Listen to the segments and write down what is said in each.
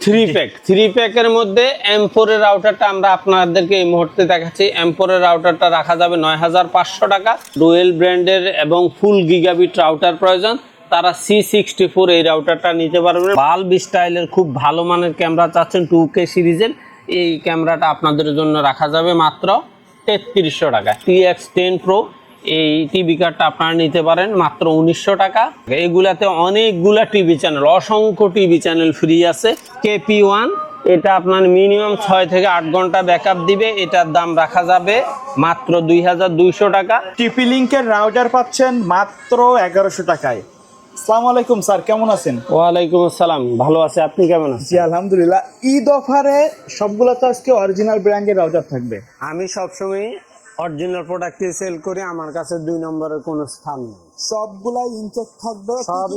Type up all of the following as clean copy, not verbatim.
Three প্যাকের মধ্যে M4 এর রাউটারটা আমরা আপনাদেরকে এই মুহূর্তে দেখাচ্ছি। M4 এর রাউটারটা রাখা যাবে ৯,৫০০ টাকা। ডুয়েল ব্র্যান্ডের এবং ফুল গিগাবিট রাউটার প্রয়োজন, তারা C64 এই রাউটারটা নিতে পারবেন। বাল্ব স্টাইলের খুব ভালো মানের ক্যামেরা চাচ্ছেন 2K সিরিজের, এই ক্যামেরাটা আপনাদের জন্য রাখা যাবে মাত্র ৩৩০০ টাকা। TX10 Pro এই টিভি কার্ডটা আপনারা নিতে পারেন মাত্র ১৯০০ টাকা। এগুলাতে অনেকগুলা টিভি চ্যানেল, অসংখ্য টিভি চ্যানেল ফ্রি আছে। KP1 এটা আপনার মিনিমাম ৬ থেকে ৮ ঘন্টা ব্যাকআপ দিবে, এটার দাম রাখা যাবে মাত্র ২,২০০ টাকা। টিপি লিংকের রাউটার পাচ্ছেন মাত্র ১১০০ টাকায়। আসসালামু আলাইকুম স্যার, কেমন আছেন? ওয়ালাইকুম আসসালাম, ভালো আছে, আপনি কেমন আছেন? জি আলহামদুলিল্লাহ। ঈদ অফারে সবগুলো তো আজকে অরিজিনাল ব্র্যান্ডের রাউটার থাকবে। আমি সবসময় অরিজিনাল প্রোডাক্টই সেল করি, আমার কাছে ২ নম্বরের কোনো স্থান নেই। সবগুলাই ইনটেক থাকবে, সব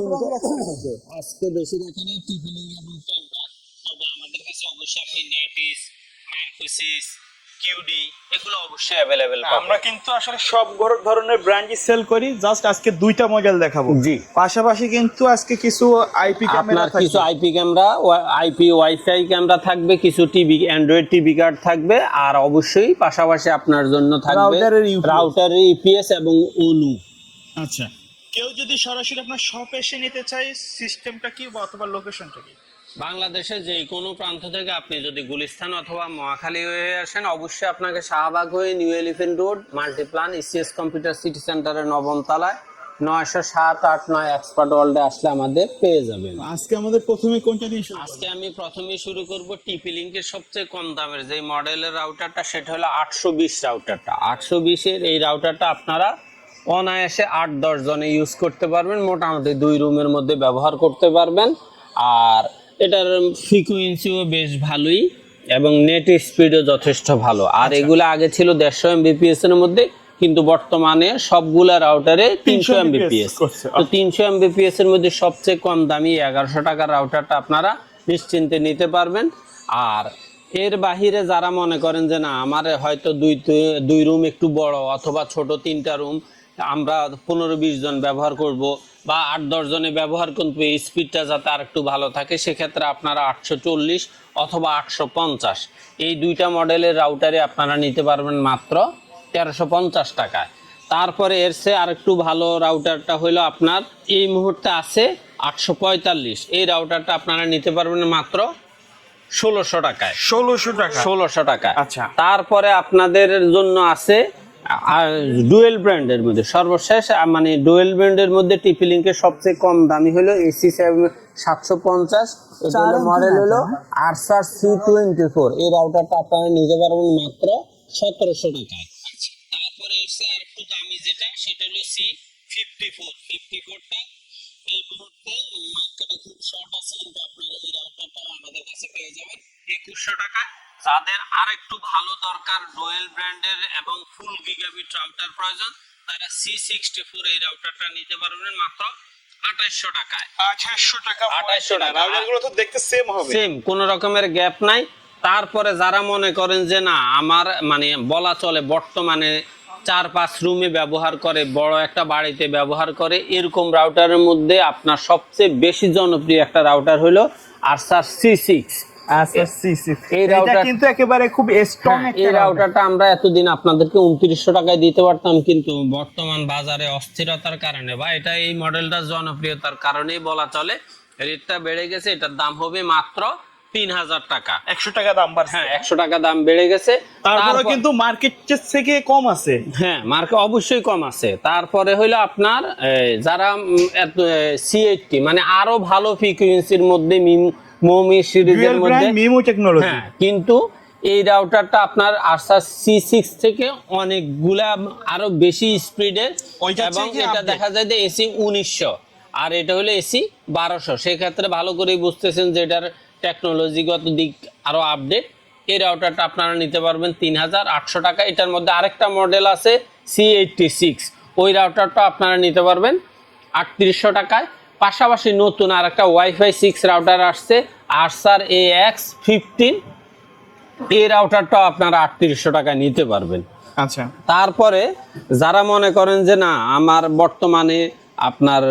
থাকবে। আজকে বেশি দেখানি টিফিনিং এবং টেম্পার, তবে আমাদের কাছে অবশ্যই আপনি নেটিস, ম্যানকোসিস, কিউডি এগুলো অবশ্যই अवेलेबल পাবেন। আমরা কিন্তু আসলে সব ধরনের ব্র্যান্ডই সেল করি, জাস্ট আজকে দুইটা মডেল দেখাবো। জি, পাশাপাশি কিন্তু আজকে কিছু আইপি ক্যামেরা আপনার কিছু IP camera, IP wifi camera থাকবে, কিছু টিভি অ্যান্ড্রয়েড টিভি কার্ড থাকবে, আর অবশ্যই পাশাপাশি আপনার জন্য থাকবে রাউটারের ইপিএস এবং ওলু। আচ্ছা, কেউ যদি সরাসরি আপনার শপে এসে নিতে চায়, সিস্টেমটা কি বা অথবা লোকেশনটা কি? বাংলাদেশে যে কোনো প্রান্ত থেকে আপনি যদি গুলিস্তান অথবা মহাখালী হয়ে আসেন, অবশ্যই আপনাকে শাহবাগ হয়ে new elephant road Multiplan ECS computer city সেন্টারের ৯ম তলায় ৯০৭-৮৯ এক্সপার্ট ওয়ার্ল্ডে আসলে আমাদের পেয়ে যাবেন। আজকে আমাদের প্রথমে কোনটা নিয়ে শুরু? আজকে আমি প্রথমে শুরু করব টিপি লিংকের সবচেয়ে কম দামের যে মডেলের রাউটারটা, সেটা হলো ৮২০ রাউটারটা। ৮২০-এর এই রাউটারটা আপনারা অনায়াসে ৮-১০ জনে ইউজ করতে পারবেন, মোটামুটি ২ রুমের মধ্যে ব্যবহার করতে পারবেন। আর এটার ফ্রিকোয়েন্সিও বেশ ভালোই এবং নেট স্পিডও যথেষ্ট ভালো। আর এগুলো আগে ছিল ১৫০ Mbps এর মধ্যে, কিন্তু বর্তমানে সবগুলা রাউটারে ৩০০ Mbps। তো ৩০০ Mbps এর মধ্যে সবচেয়ে কম দামি ১১০০ টাকার রাউটারটা আপনারা নিশ্চিন্তে নিতে পারবেন। আর এর বাহিরে যারা মনে করেন যে না, আমার হয়তো দুই রুম একটু বড় অথবা ছোট ৩টা রুম, আমরা ১৫-২০ জন ব্যবহার করব বা ৮-১০ জনে ব্যবহার করবে, স্পিডটা যাতে আর একটু ভালো থাকে, সেক্ষেত্রে আপনারা ৮৪০ অথবা ৮৫০ এই দুইটা মডেলের রাউটারে আপনারা নিতে পারবেন মাত্র ১৩৫০ টাকায়। তারপরে এর চেয়ে আর একটু ভালো রাউটারটা হলো আপনার এই মুহূর্তে আছে ৮৪৫, এই রাউটারটা আপনারা নিতে পারবেন মাত্র ১৬০০ টাকায়। ১৬০০ টাকায়। আচ্ছা, তারপরে আপনাদের জন্য আছে ডুয়েল ব্র্যান্ডের মধ্যে সর্বশেষ, মানে ডুয়েল ব্র্যান্ডের মধ্যে টিপি লিংকের সবচেয়ে কম দামি হলো AC750, এটা মডেল হলো আরসার C24, এই রাউটারটা আপনারা নিতে পারবেন মাত্র ১৭০০ টাকায়। তারপরে এসে আর একটু দামি যেটা, সেটা হলো C54টা এই মুহূর্তে মার্কেটে খুব শর্ট আছে, কিন্তু আপনারা এই রাউটারটা আমাদের কাছে পেয়ে যাবেন ২১০০ টাকায়। যাদের আর একটু ভালো দরকার, ডুয়েল ব্র্যান্ডের এবং ফুল গিগাবিট রাউটার প্রয়োজন, তারা C64 এই রাউটারটা নিতে পারবেন মাত্র ২৮০০ টাকায়। ২৮০০ টাকা। ২৮০০ টাকা। রাউটারগুলো তো দেখতে সেম হবে, সেম, কোনো রকমের গ্যাপ নাই। তারপরে যারা মনে করেন যে না, আমার মানে বলা চলে বর্তমানে ৪-৫ রুমে ব্যবহার করে, বড় একটা বাড়িতে ব্যবহার করে, এরকম রাউটারের মধ্যে আপনার সবচেয়ে বেশি জনপ্রিয় একটা রাউটার হলো আরসার C6। এই রাউটার কিন্তু একেবারে খুব স্ট্রং একটা এই রাউটারটা আমরা এতদিন আপনাদেরকে ২৯০০ টাকায় দিতে পারতাম, কিন্তু বর্তমান বাজারে অস্থিরতার কারণে বা এটা এই মডেলটা জনপ্রিয়তার কারণেই বলা চলে রেটটা বেড়ে গেছে। এটার দাম হবে মাত্র ৩০০০ টাকা। ১০০ টাকা দাম বাড়ছে। হ্যাঁ, ১০০ টাকা দাম বেড়ে গেছে। তারপরে কিন্তু মার্কেটের থেকে কম আছে। হ্যাঁ, মার্কেট অবশ্যই কম আছে। তারপরে হইলো আপনার যারা C80 মানে আরো ভালো ফ্রিকোয়েন্সির মধ্যে মোমি সিরিজের মধ্যে মিমো টেকনোলজি, হ্যাঁ, কিন্তু এই রাউটারটা আপনার আরসার C6 থেকে অনেকগুলা আরো বেশি স্পিডের, এবং এটা দেখা যায় যে AC1900 আর এটা হলো AC1200। সেক্ষেত্রে ভালো করেই বুঝতেছেন যে এটার টেকনোলজিগত দিক আরো আপডেট। এই রাউটারটা আপনারা নিতে পারবেন ৩৮০০ টাকা। এটার মধ্যে আরেকটা মডেল আছে C86, ওই রাউটারটা আপনারা নিতে পারবেন ৩৮০০ টাকায়। পাশাপাশি নতুন আর একটা ওয়াইফাই 6 রাউটার আসছে আরসার AX15, এই রাউটারটাও আপনারা ৩৮০০ টাকায় নিতে পারবেন। আচ্ছা, তারপরে যারা মনে করেন যে না, আমার বর্তমানে আপনার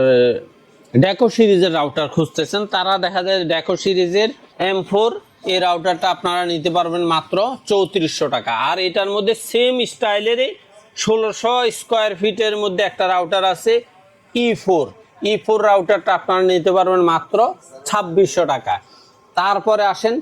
ডেকো সিরিজের রাউটার খুঁজতেছেন, তারা দেখা যায় ডেকো সিরিজের M4 এই রাউটারটা আপনারা নিতে পারবেন মাত্র 3400 টাকা। আর এটার মধ্যে সেম স্টাইলেরই 1600 স্কোয়ার ফিটের মধ্যে একটা রাউটার আছে E4 রাউটারটা আপনারা নিতে পারবেন মাত্র 2600 টাকা। তারপরে আসেন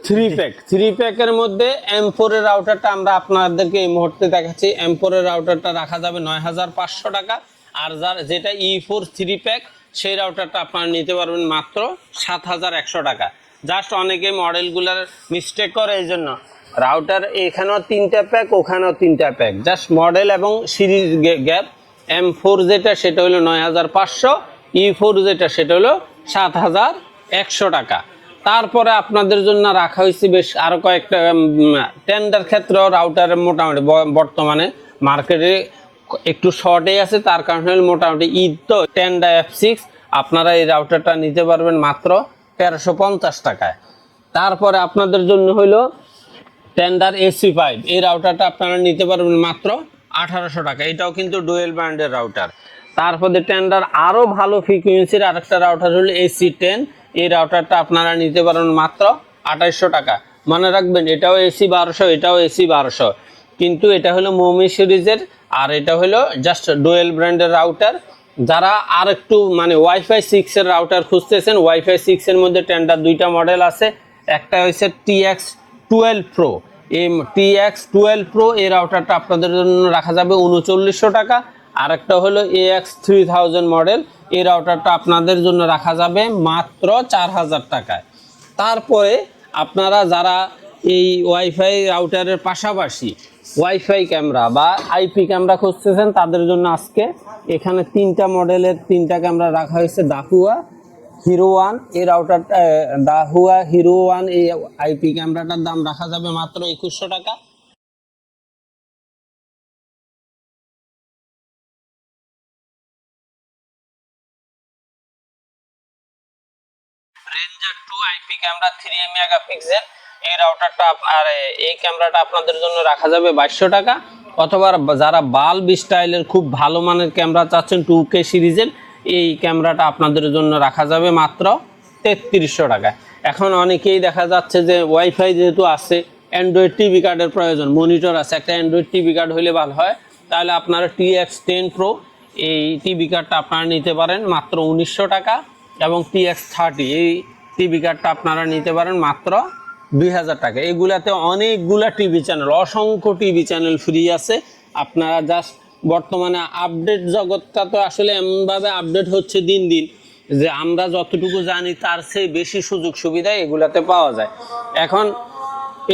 থ্রি প্যাকের মধ্যে M4 এর রাউটারটা আমরা আপনাদেরকে এই মুহূর্তে দেখাচ্ছি। M4 এর রাউটারটা রাখা যাবে 9500 টাকা। আর যেটা E4 থ্রি প্যাক সেই রাউটারটা আপনারা নিতে পারবেন মাত্র 7100 টাকা। জাস্ট অনেকে মডেলগুলোর মিস্টেক করে, এই জন্য রাউটার এখানেও 3টা প্যাক ওখানেও 3টা প্যাক, জাস্ট মডেল এবং সিরিজ গ্যাপ। M4 যেটা সেটা হলো 9500, E4 যেটা সেটা হলো 7100 টাকা। তারপরে আপনাদের জন্য রাখা হয়েছে বেশ আরো কয়েকটা টেন্ডার ক্ষেত্রেও রাউটার মোটামুটি বর্তমানে মার্কেটে একটু শর্টে আছে, তার কারণে মোটামুটি ঈদ তো টেন্ডার F6 আপনারা এই রাউটারটা নিতে পারবেন মাত্র 1350 টাকায়। তারপরে আপনাদের জন্য হইলো টেন্ডার AC5 এই রাউটারটা আপনারা নিতে পারবেন মাত্র 1800 টাকা। এটাও কিন্তু ডুয়েল ব্র্যান্ডের রাউটার। তারপরে টেন্ডার আরো ভালো ফ্রিকোয়েন্সির আরেকটা রাউটার হলো AC10 এই রাউটারটা আপনারা নিতে পারবেন মাত্র 2800 টাকা। মনে রাখবেন এটাও AC1200, এটাও AC1200, কিন্তু এটা হলো মমি সিরিজের আর এটা হলো জাস্ট ডুয়েল ব্র্যান্ডের রাউটার। যারা আর একটু মানে ওয়াইফাই 6 এর রাউটার খুঁজতেছেন, ওয়াইফাই 6 এর মধ্যে টেন্ডার দুইটা মডেল আছে। একটা হচ্ছে TX12 Pro, এই TX12 Pro এই রাউটারটা আপনাদের জন্য রাখা যাবে 3900 টাকা। আর একটা হলো AX3000 মডেল, এই রাউটারটা আপনাদের জন্য রাখা যাবে মাত্র 4000 টাকায়। তারপরে আপনারা যারা এই ওয়াইফাই রাউটারের পাশাপাশি ওয়াইফাই ক্যামেরা বা আইপি ক্যামেরা খুঁজতেছেন তাদের জন্য আজকে এখানে 3টা মডেলের 3টা ক্যামেরা রাখা হয়েছে। দাহুয়া হিরো ওয়ান এই রাউটারটা, দাহুয়া হিরো ওয়ান এই আইপি ক্যামেরাটার দাম রাখা যাবে মাত্র 2100 টাকা। রেঞ্জার 2 আইপি ক্যামেরা 3 মেগাপিক্সেল এই রাউটারটা আর এই ক্যামেরাটা আপনাদের জন্য রাখা যাবে 2200 টাকা। অথবা যারা বাল্ব স্টাইলের খুব ভালো মানের ক্যামেরা চাচ্ছেন 2K সিরিজের, এই ক্যামেরাটা আপনাদের জন্য রাখা যাবে মাত্র 3300 টাকা। এখন অনেকেই দেখা যাচ্ছে যে ওয়াইফাই যেহেতু আছে, অ্যান্ড্রয়েড টিভি কার্ডের প্রয়োজন, মনিটর আছে, একটা অ্যান্ড্রয়েড টিভি কার্ড হলে ভালো হয়। তাহলে আপনারা TX10 Pro এই টিভি কার্ডটা আপনারা নিতে পারেন মাত্র 1900 টাকা। এবং TX30 এই টিভি কার্ডটা আপনারা নিতে পারেন মাত্র 2000 টাকা। এগুলাতে অনেকগুলা টিভি চ্যানেল, অসংখ্য টিভি চ্যানেল ফ্রি আছে। আপনারা জাস্ট বর্তমানে আপডেট জগৎটা তো আসলে এমনভাবে আপডেট হচ্ছে দিন দিন যে আমরা যতটুকু জানি তার চেয়ে বেশি সুযোগ সুবিধা এগুলাতে পাওয়া যায়। এখন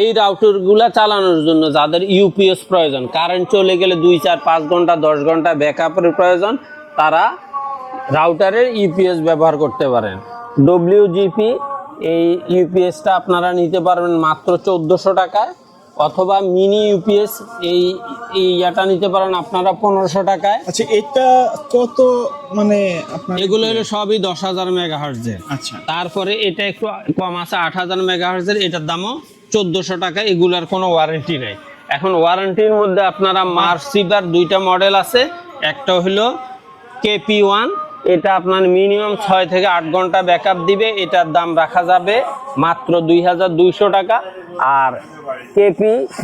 এই রাউটারগুলা চালানোর জন্য যাদের ইউপিএস প্রয়োজন, কারেন্ট চলে গেলে 2, 4, 5 ঘন্টা 10 ঘন্টা ব্যাকআপের প্রয়োজন, তারা রাউটারের ইউপিএস ব্যবহার করতে পারেন। WGP এই ইউপিএসটা আপনারা নিতে পারবেন মাত্র 1400 টাকায়। অথবা মিনি ইউপিএস এই ইয়াটা নিতে পারেন আপনারা 1500 টাকায়। আচ্ছা, এটা কত মানে আপনার? এগুলো হলো সবই 10,000 মেগাহার্টজের। আচ্ছা, তারপরে এটা একটু কম আছে 8000 মেগাহার্টজের, এটার দামও 1400 টাকা। এগুলার কোনো ওয়ারেন্টি নেই। এখন ওয়ারেন্টির মধ্যে আপনারা মার্সিবার 2টা মডেল আছে। একটা হলো KP1, এটা আপনার মিনিমাম 6 থেকে 8 ঘন্টা ব্যাকআপ দিবে, এটার দাম রাখা যাবে মাত্র 2200 টাকা। আর KP3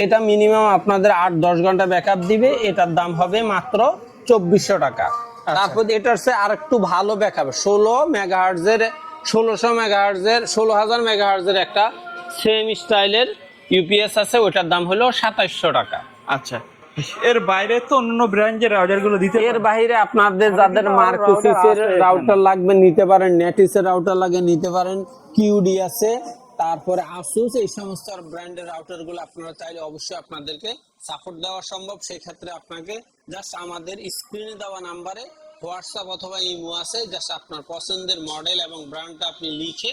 এটা মিনিমাম আপনাদের 8-10 ঘন্টা ব্যাকআপ দিবে, এটার দাম হবে মাত্র 2400 টাকা। তারপর এটার চেয়ে আর একটু ভালো ব্যাকআপ 16,000 মেগাহার্জের একটা সেম স্টাইলের ইউপিএস আছে, ওটার দাম হলো 2700 টাকা। আচ্ছা, এর বাইরে তো অন্য ব্র্যান্ডের রাউটারগুলো দিতে এর বাইরে আপনাদের যাদের মার্কুসিসের রাউটার লাগবে নিতে পারেন, নেটিসের রাউটার লাগে নিতে পারেন, কিউডি আছে, তারপরে আসুস, এই সমস্ত ব্র্যান্ডের রাউটারগুলো আপনারা চাইলে অবশ্যই আপনাদেরকে সাপোর্ট দেওয়া সম্ভব। সেই ক্ষেত্রে আপনাকে জাস্ট আমাদের স্ক্রিনে দেওয়া নাম্বারে হোয়াটসঅ্যাপ অথবা ইমো আছে, জাস্ট আপনার পছন্দের মডেল এবং ব্র্যান্ডটা আপনি লিখে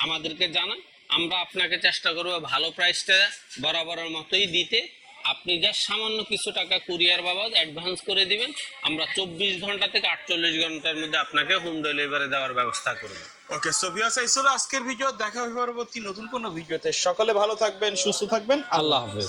আমাদেরকে জানান। আমরা আপনাকে চেষ্টা করব ভালো প্রাইসটা বরাবরের মতোই দিতে। আপনি জাস্ট সামান্য কিছু টাকা কুরিয়ার বাবদ অ্যাডভান্স করে দিবেন, আমরা 24 ঘন্টা থেকে 48 ঘন্টার মধ্যে আপনাকে হোম ডেলিভারি দেওয়ার ব্যবস্থা করব। ওকে, সো ভিউয়ার্স, এই ছিল আজকের ভিডিও। দেখা হবে পরবর্তী নতুন কোনো ভিডিওতে। সকলে ভালো থাকবেন, সুস্থ থাকবেন। আল্লাহ হাফেজ।